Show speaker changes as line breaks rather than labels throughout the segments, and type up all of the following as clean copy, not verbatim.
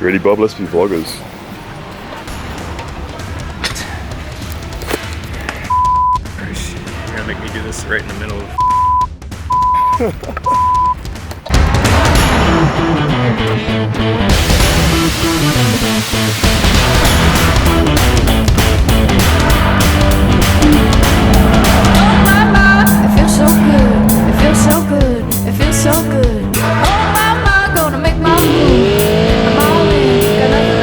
Ready, Bob? Let's be vloggers.
Oh shit, you're gonna make me do this right in the middle of
It feels so good, it feels so good, it feels so good. Oh mama, gonna make my move. I'm all in, got nothing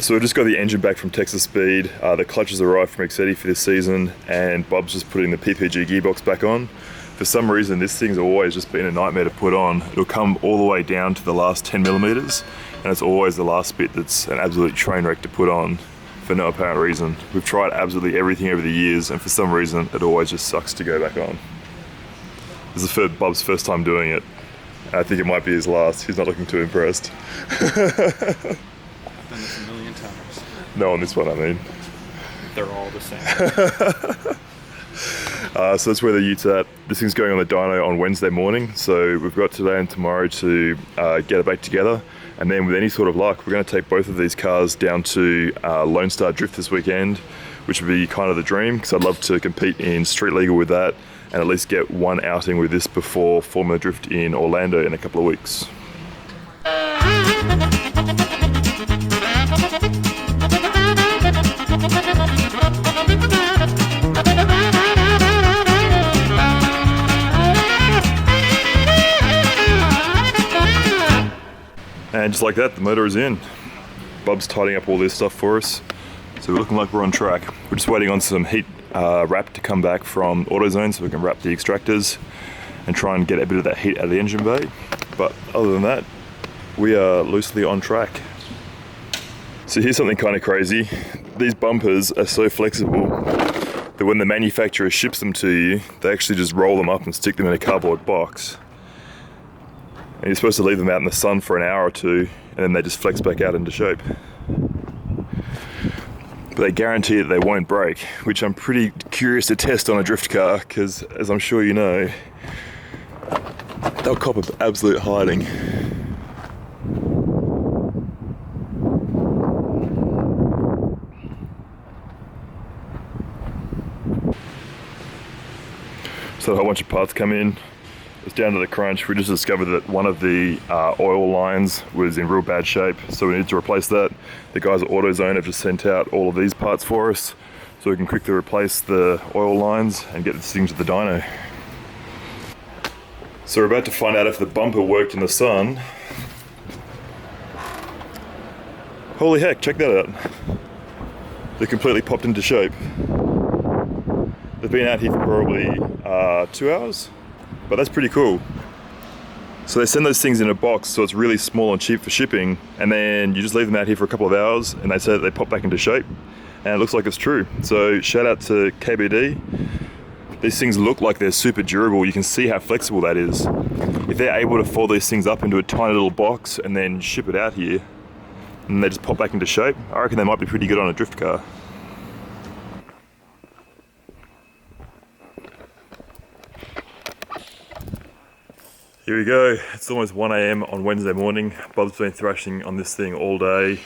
So we just got the engine back from Texas Speed. The clutches arrived from Excetti for this season, and Bob's just putting the PPG gearbox back on. For some reason, this thing's always just been a nightmare to put on. It'll come all the way down to the last 10 millimeters, and it's always the last bit that's an absolute train wreck to put on for no apparent reason. We've tried absolutely everything over the years, and for some reason, it always just sucks to go back on. This is Bob's first time doing it. I think it might be his last. He's not looking too impressed.
I've done this a million times.
No, on this one, I mean.
They're all the same.
So that's where the Utes at. This thing's going on the dyno on Wednesday morning, so we've got today and tomorrow to get it back together, and then with any sort of luck we're going to take both of these cars down to Lone Star Drift this weekend, which would be kind of the dream, because I'd love to compete in street legal with that and at least get one outing with this before Formula Drift in Orlando in a couple of weeks. And just like that, the motor is in. Bob's tidying up all this stuff for us, so we're looking like we're on track. We're just waiting on some heat wrap to come back from AutoZone so we can wrap the extractors and try and get a bit of that heat out of the engine bay. But other than that, we are loosely on track. So here's something kind of crazy. These bumpers are so flexible that when the manufacturer ships them to you, they actually just roll them up and stick them in a cardboard box. And you're supposed to leave them out in the sun for an hour or two, and then they just flex back out into shape. But they guarantee that they won't break, which I'm pretty curious to test on a drift car, because as I'm sure you know, they'll cop an absolute hiding. So a whole bunch of parts come in. It's down to the crunch. We just discovered that one of the oil lines was in real bad shape, so we need to replace that. The guys at AutoZone have just sent out all of these parts for us, so we can quickly replace the oil lines and get this thing to the dyno. So we're about to find out if the bumper worked in the sun. Holy heck, check that out. They completely popped into shape. They've been out here for probably 2 hours. But that's pretty cool. So they send those things in a box, so it's really small and cheap for shipping, and then you just leave them out here for a couple of hours and they say that they pop back into shape, and it looks like it's true. So shout out to KBD. These things look like they're super durable. You can see how flexible that is. If they're able to fold these things up into a tiny little box and then ship it out here and they just pop back into shape, I reckon they might be pretty good on a drift car. Here we go, it's almost 1 AM on Wednesday morning. Bob's been thrashing on this thing all day.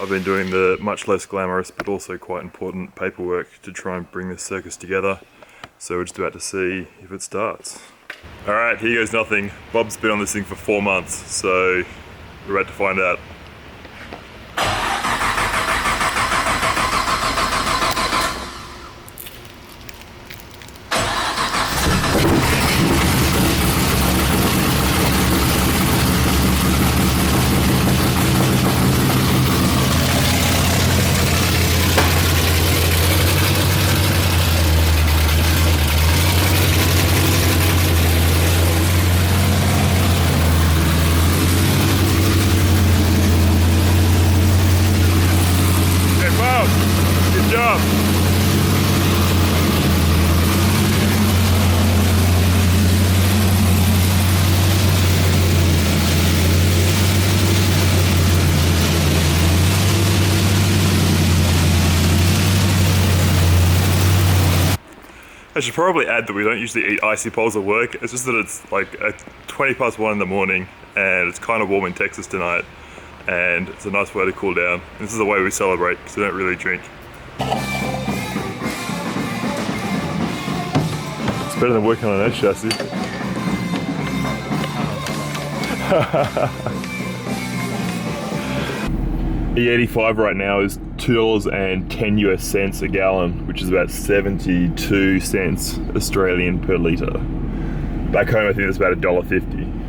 I've been doing the much less glamorous but also quite important paperwork to try and bring this circus together. So we're just about to see if it starts. Alright, here goes nothing. Bob's been on this thing for 4 months, so we're about to find out. I should probably add that we don't usually eat icy poles at work. It's just that it's like at 1 in the morning and it's kind of warm in Texas tonight, and it's a nice way to cool down. This is the way we celebrate because we don't really drink. It's better than working on an edge chassis. E85 right now is $2.10 US a gallon, which is about 72 cents Australian per litre. Back home I think it's about $1.50.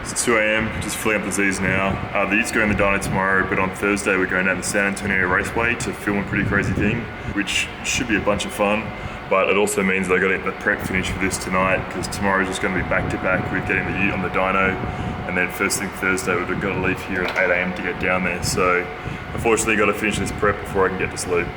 It's 2 a.m, just filling up the Z's now. The Utes go in the Dyno tomorrow, but on Thursday we're going down to San Antonio Raceway to film a pretty crazy thing, which should be a bunch of fun. But it also means that I got to get the prep finished for this tonight, because tomorrow's just going to be back to back with getting the Ute on the Dyno, and then first thing Thursday we've got to leave here at 8 a.m to get down there. So unfortunately got to finish this prep before I can get to sleep.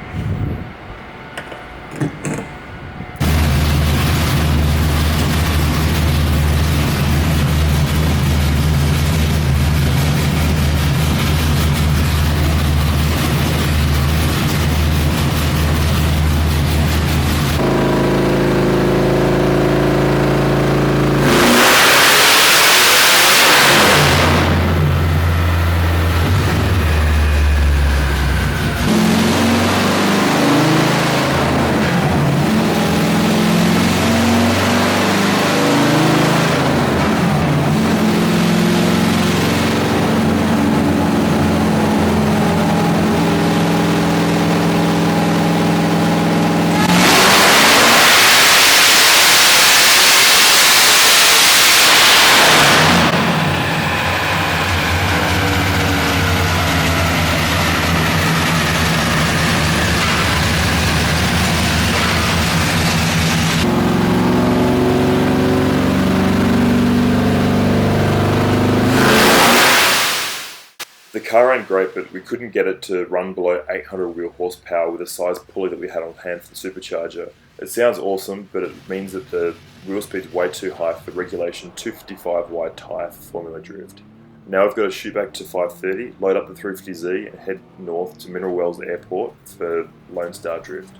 The car ain't great, but we couldn't get it to run below 800 wheel horsepower with the size pulley that we had on hand for the supercharger. It sounds awesome, but it means that the wheel speed's way too high for regulation 255 wide tyre for Formula Drift. Now I've got to shoot back to 530, load up the 350Z and head north to Mineral Wells Airport for Lone Star Drift.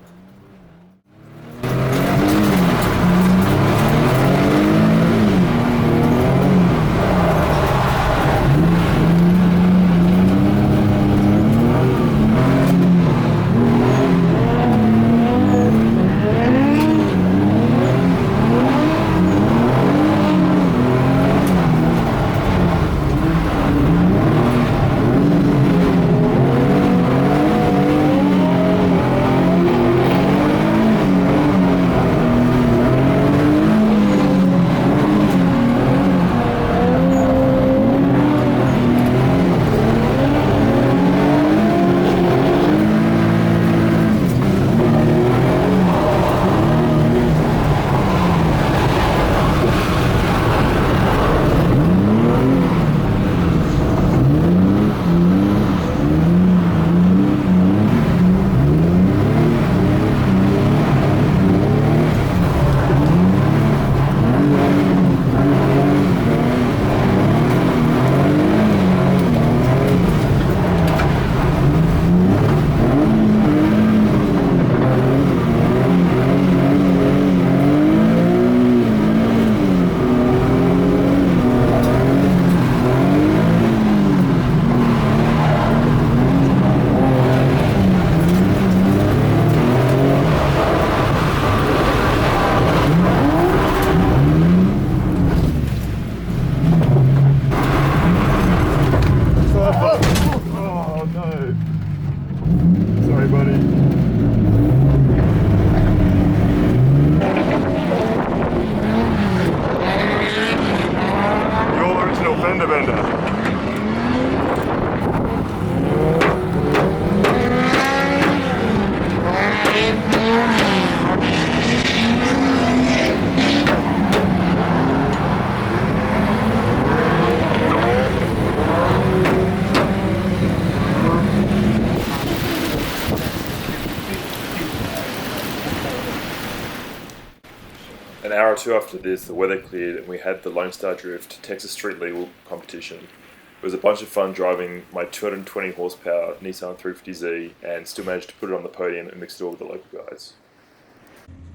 An hour or two after this, the weather cleared and we had the Lone Star Drift Texas Street Legal competition. It was a bunch of fun driving my 220 horsepower Nissan 350Z and still managed to put it on the podium and mix it all with the local guys.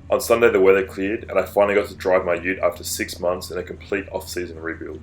On Sunday the weather cleared and I finally got to drive my ute after 6 months in a complete off-season rebuild.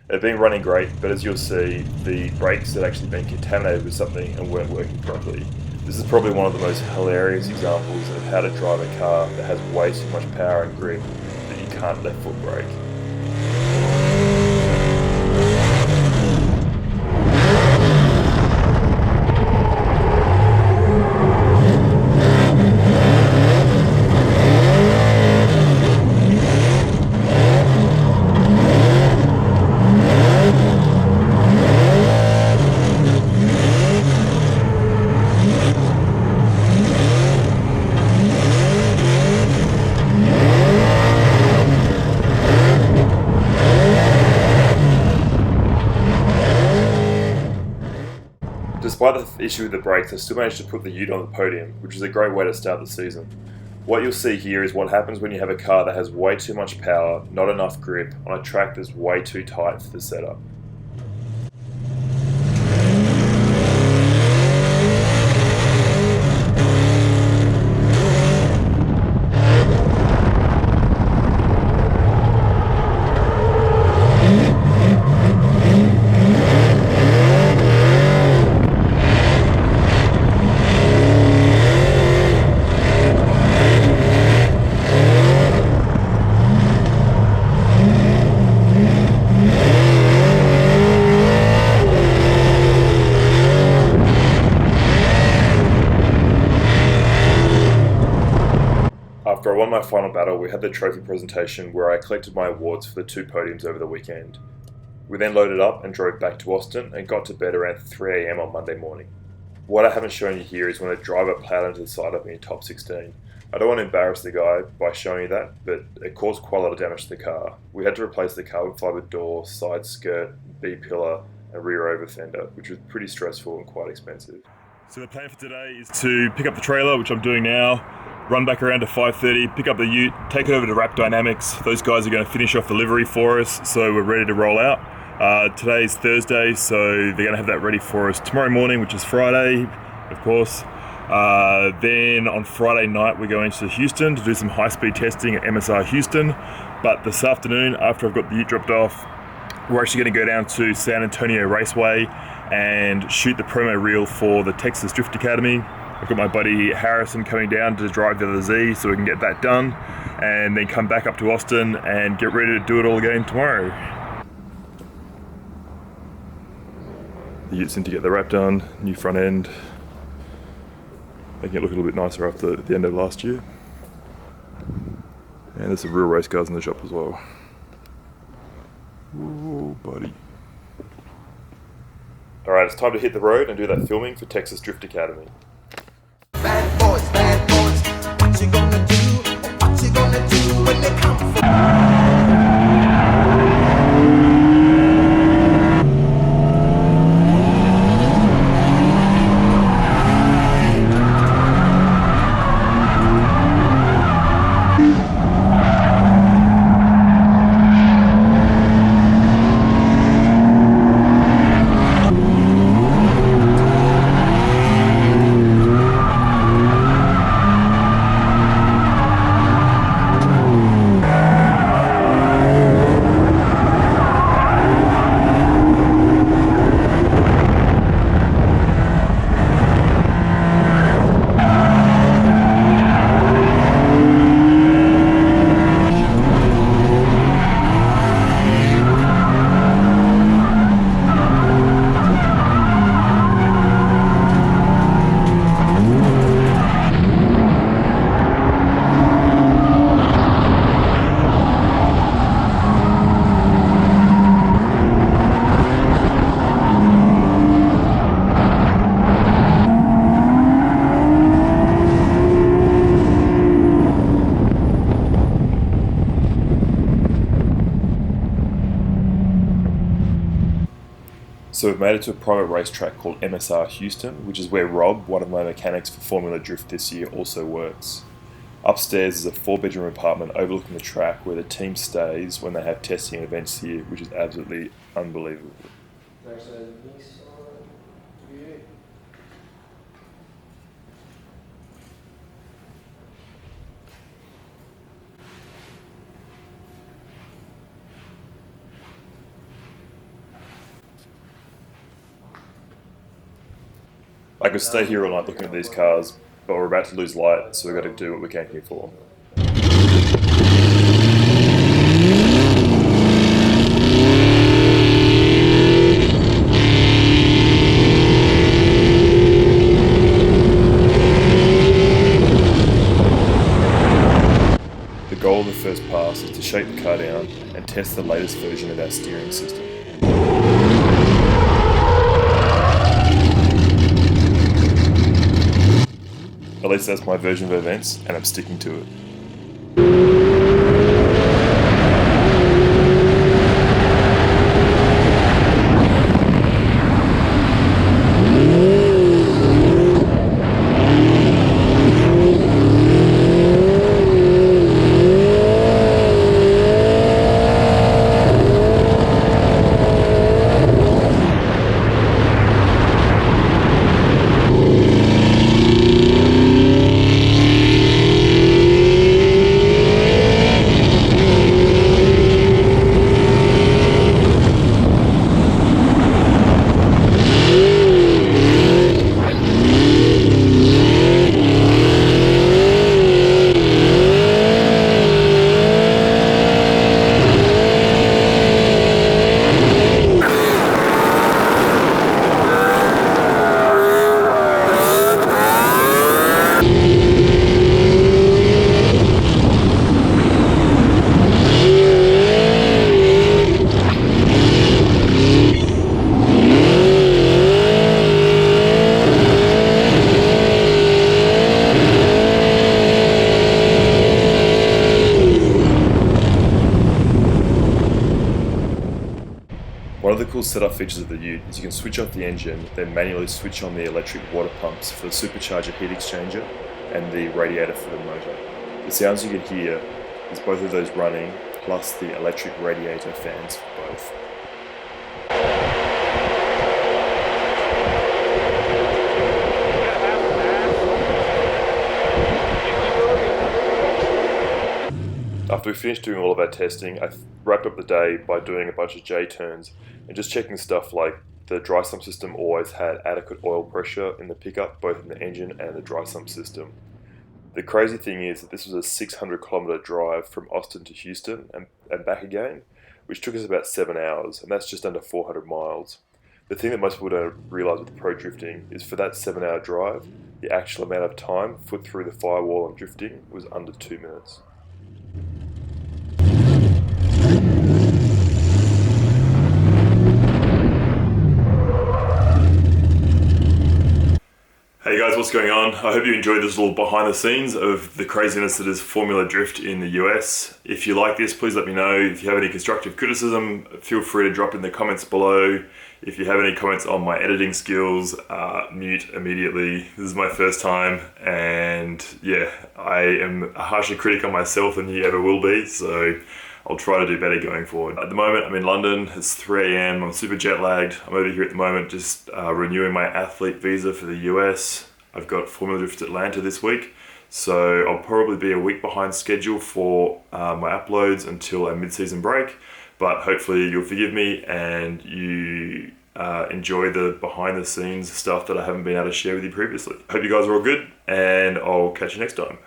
They've been running great, but as you'll see, the brakes had actually been contaminated with something and weren't working properly. This is probably one of the most hilarious examples of how to drive a car that has way too much power and grip that you can't left foot brake. Despite the issue with the brakes, I still managed to put the ute on the podium, which is a great way to start the season. What you'll see here is what happens when you have a car that has way too much power, not enough grip, on a track that's way too tight for the setup. After I won my final battle, we had the trophy presentation where I collected my awards for the 2 podiums over the weekend. We then loaded up and drove back to Austin and got to bed around 3 AM on Monday morning. What I haven't shown you here is when a driver plowed into the side of me in top 16. I don't want to embarrass the guy by showing you that, but it caused quite a lot of damage to the car. We had to replace the carbon fibre door, side skirt, B-pillar and rear over fender, which was pretty stressful and quite expensive. So the plan for today is to pick up the trailer, which I'm doing now, run back around to 5:30, pick up the ute, take it over to Wrap Dynamics. Those guys are going to finish off the livery for us, so we're ready to roll out. Today's Thursday, so they're going to have that ready for us tomorrow morning, which is Friday, of course. Then on Friday night, we're going to Houston to do some high-speed testing at MSR Houston. But this afternoon, after I've got the ute dropped off, we're actually going to go down to San Antonio Raceway and shoot the promo reel for the Texas Drift Academy. I've got my buddy Harrison coming down to drive the other Z so we can get that done and then come back up to Austin and get ready to do it all again tomorrow. The ute's in to get the wrap done, new front end, making it look a little bit nicer after the end of last year. And there's some real race cars in the shop as well. Oh, buddy. Alright, it's time to hit the road and do that filming for Texas Drift Academy.
Bad boys, what you gonna do? What you gonna do when they come for
So we've made it to a private racetrack called MSR Houston, which is where Rob, one of my mechanics for Formula Drift this year, also works. Upstairs is a 4-bedroom apartment overlooking the track where the team stays when they have testing events here, which is absolutely unbelievable. I could stay here all night looking at these cars, but we're about to lose light, so we've got to do what we came here for. The goal of the first pass is to shake the car down and test the latest version of our steering system. At least that's my version of events, and I'm sticking to it. One of the cool setup features of the Ute is you can switch off the engine, then manually switch on the electric water pumps for the supercharger heat exchanger and the radiator for the motor. The sounds you can hear is both of those running, plus the electric radiator fans for both. After we finished doing all of our testing, I wrapped up the day by doing a bunch of J-turns and just checking stuff like the dry sump system always had adequate oil pressure in the pickup, both in the engine and the dry sump system. The crazy thing is that this was a 600-kilometer drive from Austin to Houston and back again, which took us about 7 hours, and that's just under 400 miles. The thing that most people don't realise with pro drifting is for that 7-hour drive, the actual amount of time foot through the firewall on drifting was under 2 minutes. Hey guys, what's going on? I hope you enjoyed this little behind the scenes of the craziness that is Formula Drift in the US. If you like this, please let me know. If you have any constructive criticism, feel free to drop in the comments below. If you have any comments on my editing skills, mute immediately. This is my first time, and yeah, I am a harsher critic on myself than you ever will be, so I'll try to do better going forward. At the moment, I'm in London. It's 3 a.m. I'm super jet lagged. I'm over here at the moment just renewing my athlete visa for the US. I've got Formula Drift Atlanta this week, so I'll probably be a week behind schedule for my uploads until our mid-season break, but hopefully you'll forgive me and you enjoy the behind-the-scenes stuff that I haven't been able to share with you previously. Hope you guys are all good, and I'll catch you next time.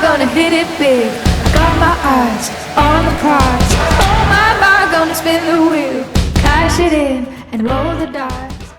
Gonna hit it big. Got my eyes on the prize. Oh my, gonna spin the wheel, cash it in and roll the dice.